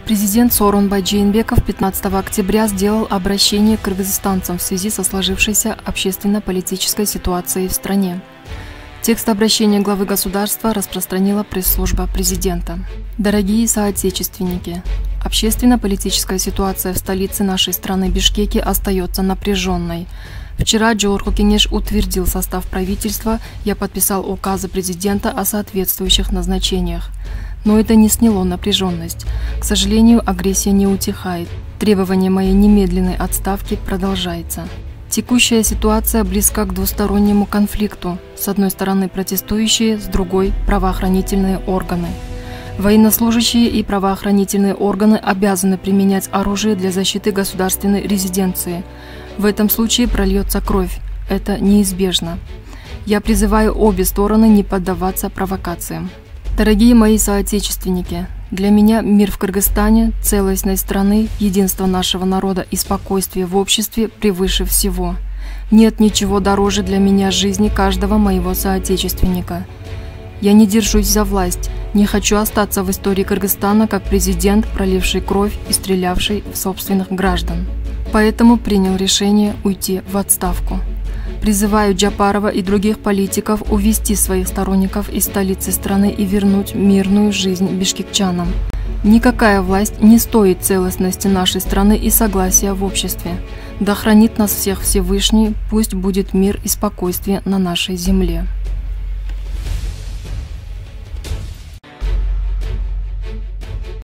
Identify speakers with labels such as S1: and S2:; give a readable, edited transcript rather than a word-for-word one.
S1: Президент Сооронбай Жээнбеков 15 октября сделал обращение к кыргызстанцам в связи со сложившейся общественно-политической ситуацией в стране. Текст обращения главы государства распространила пресс-служба президента. Дорогие соотечественники, общественно-политическая ситуация в столице нашей страны Бишкеке остается напряженной. Вчера Жогорку Кеңеш утвердил состав правительства, я подписал указы президента о соответствующих назначениях. Но это не сняло напряженность. К сожалению, агрессия не утихает. Требование моей немедленной отставки продолжается. Текущая ситуация близка к двустороннему конфликту. С одной стороны протестующие, с другой – правоохранительные органы. Военнослужащие и правоохранительные органы обязаны применять оружие для защиты государственной резиденции. В этом случае прольется кровь. Это неизбежно. Я призываю обе стороны не поддаваться провокациям. Дорогие мои соотечественники, для меня мир в Кыргызстане, целостность страны, единство нашего народа и спокойствие в обществе превыше всего. Нет ничего дороже для меня жизни каждого моего соотечественника. Я не держусь за власть, не хочу остаться в истории Кыргызстана как президент, проливший кровь и стрелявший в собственных граждан. Поэтому принял решение уйти в отставку. Призываю Джапарова и других политиков увести своих сторонников из столицы страны и вернуть мирную жизнь бишкекчанам. Никакая власть не стоит целостности нашей страны и согласия в обществе. Да хранит нас всех Всевышний, пусть будет мир и спокойствие на нашей земле.